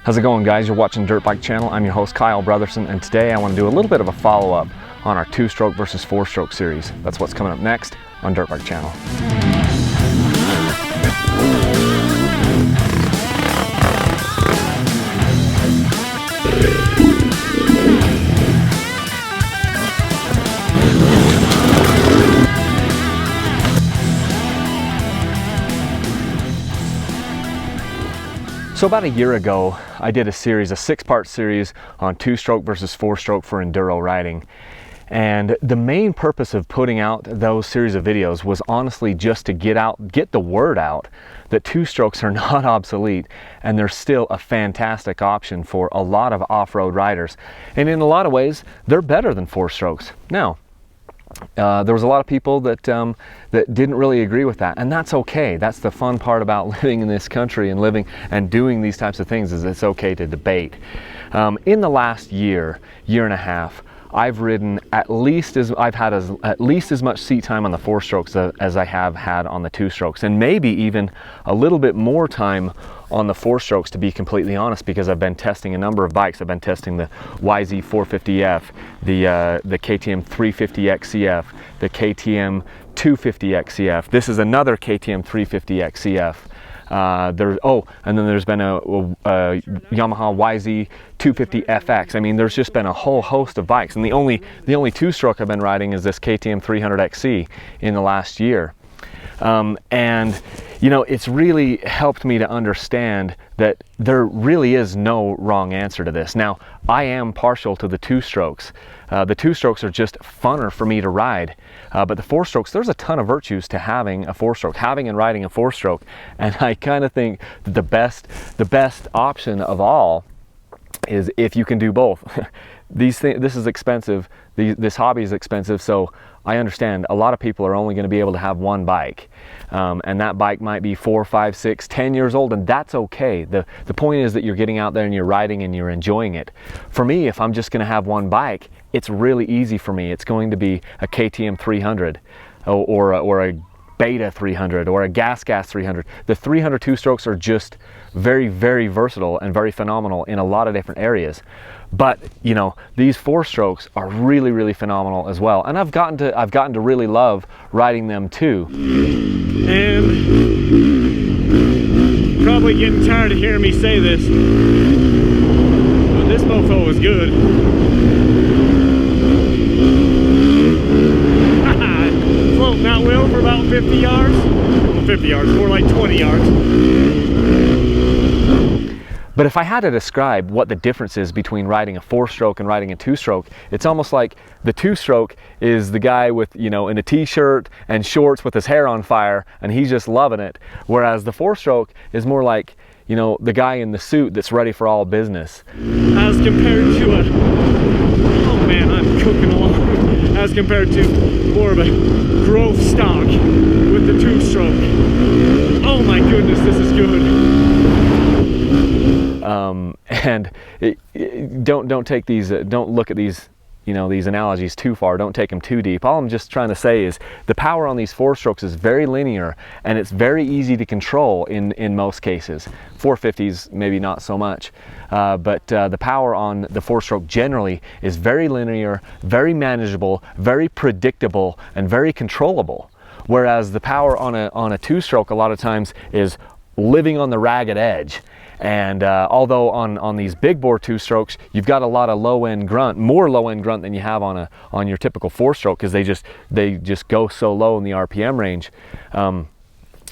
How's it going, guys? You're watching Dirt Bike Channel. I'm your host, Kyle Brotherson, and today I want to do a little bit of a follow-up on our two-stroke versus four-stroke series. That's what's coming up next on Dirt Bike Channel. So about a year ago, I did a series, a six-part series on two-stroke versus four-stroke for enduro riding. And the main purpose of putting out those series of videos was honestly just to get the word out that two-strokes are not obsolete and they're still a fantastic option for a lot of off-road riders. And in a lot of ways, they're better than four-strokes. Now, there was a lot of people that didn't really agree with that, and that's okay. That's the fun part about living in this country and living and doing these types of things, is it's okay to debate. In the last year and a half, I've ridden at least as much seat time on the four strokes as I have had on the two strokes, and maybe even a little bit more time on the four strokes, to be completely honest, because I've been testing a number of bikes. I've been testing the YZ450F, the KTM 350XCF, the KTM 250XCF. This is another KTM 350XCF. And then there's been a Yamaha YZ250FX. I mean, there's just been a whole host of bikes, and the only two-stroke I've been riding is this KTM 300XC in the last year. And you know, it's really helped me to understand that there really is no wrong answer to this. Now, I am partial to the two strokes. The two strokes are just funner for me to ride. But the four strokes, there's a ton of virtues to having a four stroke, having and riding a four stroke. And I kind of think that the best option of all is if you can do both. This is expensive. This hobby is expensive, so I understand a lot of people are only going to be able to have one bike, and that bike might be 4, 5, 6, 10 years old, and that's okay. The point is that you're getting out there and you're riding and you're enjoying it. For me, if I'm just going to have one bike, it's really easy for me. It's going to be a KTM 300 or a Beta 300 or a Gas 300. The 300 two strokes are just very, very versatile and very phenomenal in a lot of different areas. But you know, these four strokes are really, really phenomenal as well, and I've gotten to really love riding them too. And probably getting tired of hearing me say this, but this mofo is good. Floating that wheel for about 50 yards. Well, 50 yards, more like 20 yards. But if I had to describe what the difference is between riding a four-stroke and riding a two-stroke, it's almost like the two-stroke is the guy with, you know, in a t-shirt and shorts with his hair on fire, and he's just loving it. Whereas the four-stroke is more like, you know, the guy in the suit that's ready for all business. As compared to oh man, I'm cooking along. As compared to more of a growth stock with the two-stroke. Oh my goodness, this is good. And don't take these, don't look at these, you know, these analogies too far. Don't take them too deep. All I'm just trying to say is the power on these four strokes is very linear, and it's very easy to control in most cases. 450s maybe not so much, but the power on the four stroke generally is very linear, very manageable, very predictable, and very controllable. Whereas the power on a two stroke a lot of times is living on the ragged edge. And although on these big bore two strokes, you've got a lot of low end grunt, more low end grunt than you have on your typical four stroke, because they just go so low in the RPM range.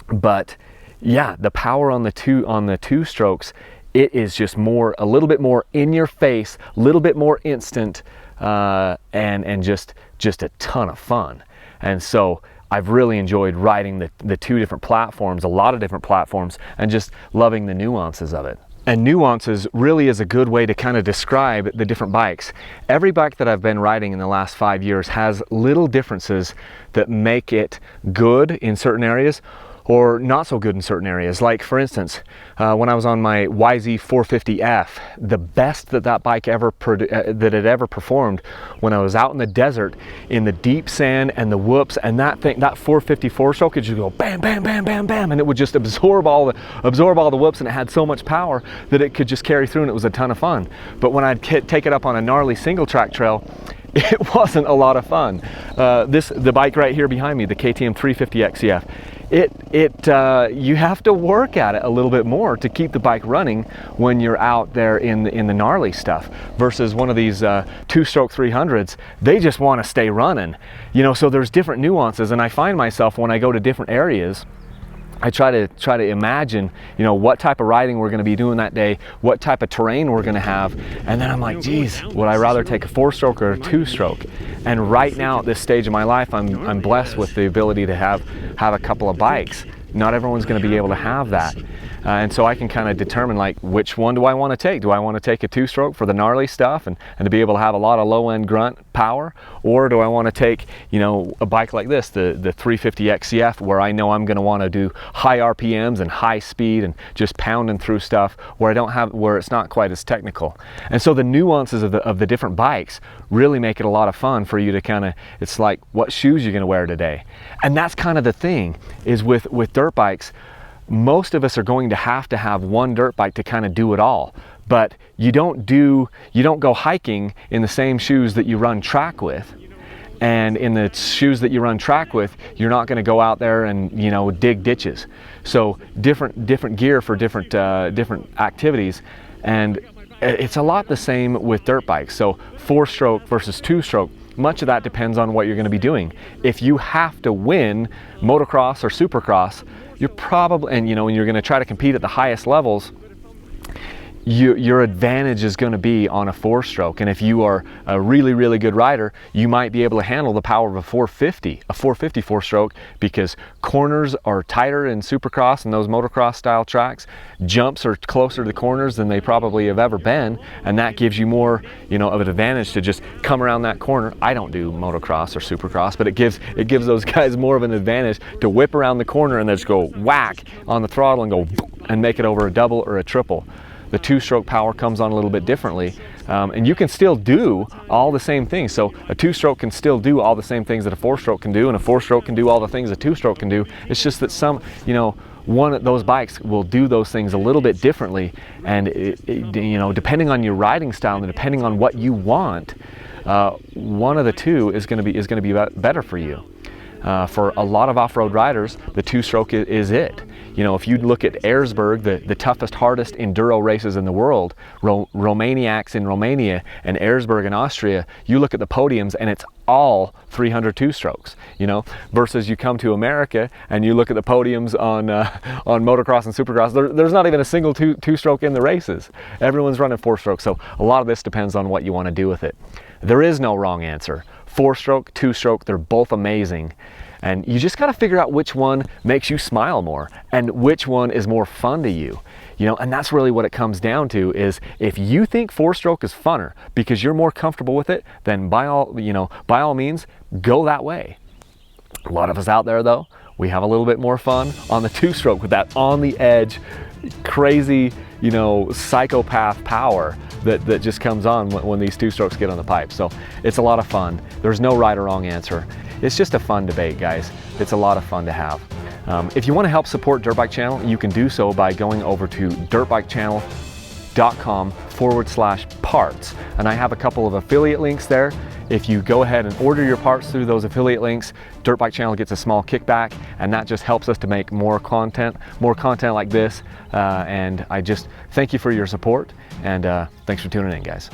But yeah, the power on the two strokes, it is just a little bit more in your face, a little bit more instant, and just a ton of fun. And so I've really enjoyed riding the two different platforms, a lot of different platforms, and just loving the nuances of it. And nuances really is a good way to kind of describe the different bikes. Every bike that I've been riding in the last 5 years has little differences that make it good in certain areas, or not so good in certain areas. Like for instance, when I was on my YZ450F, the best that bike ever that it ever performed, when I was out in the desert in the deep sand and the whoops, and that 454 stroke could just go bam, bam, bam, bam, bam, and it would just absorb all the whoops, and it had so much power that it could just carry through, and it was a ton of fun. But when I'd take it up on a gnarly single track trail, it wasn't a lot of fun. The bike right here behind me, the KTM 350 XCF, you have to work at it a little bit more to keep the bike running when you're out there in the gnarly stuff, versus one of these two-stroke 300s. They just want to stay running, you know. So there's different nuances, and I find myself when I go to different areas, I try to imagine, you know, what type of riding we're going to be doing that day, what type of terrain we're going to have, and then I'm like, geez, would I rather take a 4-stroke or a 2-stroke? And right now at this stage of my life, I'm blessed with the ability to have a couple of bikes. Not everyone's going to be able to have that. And so I can kind of determine, like, which one do I want to take? Do I want to take a 2-stroke for the gnarly stuff and to be able to have a lot of low-end grunt power? Or do I want to take, you know, a bike like this, the 350 XCF, where I know I'm going to want to do high RPMs and high speed and just pounding through stuff where it's not quite as technical. And so the nuances of the different bikes really make it a lot of fun for you to kind of, it's like, what shoes you're going to wear today. And that's kind of the thing, is with dirt bikes, most of us are going to have one dirt bike to kind of do it all. But you don't go hiking in the same shoes that you run track with. And in the shoes that you run track with, you're not going to go out there and, you know, dig ditches. So different gear for different activities. And it's a lot the same with dirt bikes. So 4-stroke versus 2-stroke, much of that depends on what you're going to be doing. If you have to win motocross or supercross, you're probably, and you know, when you're going to try to compete at the highest levels, your advantage is going to be on a 4-stroke. And if you are a really good rider, you might be able to handle the power of a 450 4-stroke, because corners are tighter in supercross and those motocross style tracks. Jumps are closer to the corners than they probably have ever been, and that gives you more, you know, of an advantage to just come around that corner. I don't do motocross or supercross, but it gives those guys more of an advantage to whip around the corner and then just go whack on the throttle and go and make it over a double or a triple. The 2-stroke power comes on a little bit differently, and you can still do all the same things. So a 2-stroke can still do all the same things that a 4-stroke can do, and a 4-stroke can do all the things a 2-stroke can do. It's just that some, you know, one of those bikes will do those things a little bit differently, and you know, depending on your riding style and depending on what you want, one of the two is going to be better for you. For a lot of off-road riders, the 2-stroke is it. You know, if you look at Erzberg, the toughest, hardest enduro races in the world, Romaniacs in Romania and Erzberg in Austria, you look at the podiums and it's all 300 2-strokes, you know, versus you come to America and you look at the podiums on motocross and supercross, there's not even a single two-stroke in the races. Everyone's running 4-stroke, so a lot of this depends on what you want to do with it. There is no wrong answer. 4-stroke, 2-stroke, they're both amazing. And you just got to figure out which one makes you smile more and which one is more fun to you. You know, and that's really what it comes down to, is if you think 4-stroke is funner because you're more comfortable with it, then by all means, go that way. A lot of us out there though, we have a little bit more fun on the 2-stroke with that on the edge, crazy, you know, psychopath power that just comes on when these 2-strokes get on the pipe. So it's a lot of fun. There's no right or wrong answer. It's just a fun debate, guys. It's a lot of fun to have. If you want to help support Dirt Bike Channel, you can do so by going over to dirtbikechannel.com/parts. And I have a couple of affiliate links there. If you go ahead and order your parts through those affiliate links, Dirt Bike Channel gets a small kickback, and that just helps us to make more content like this. And I just thank you for your support, and thanks for tuning in, guys.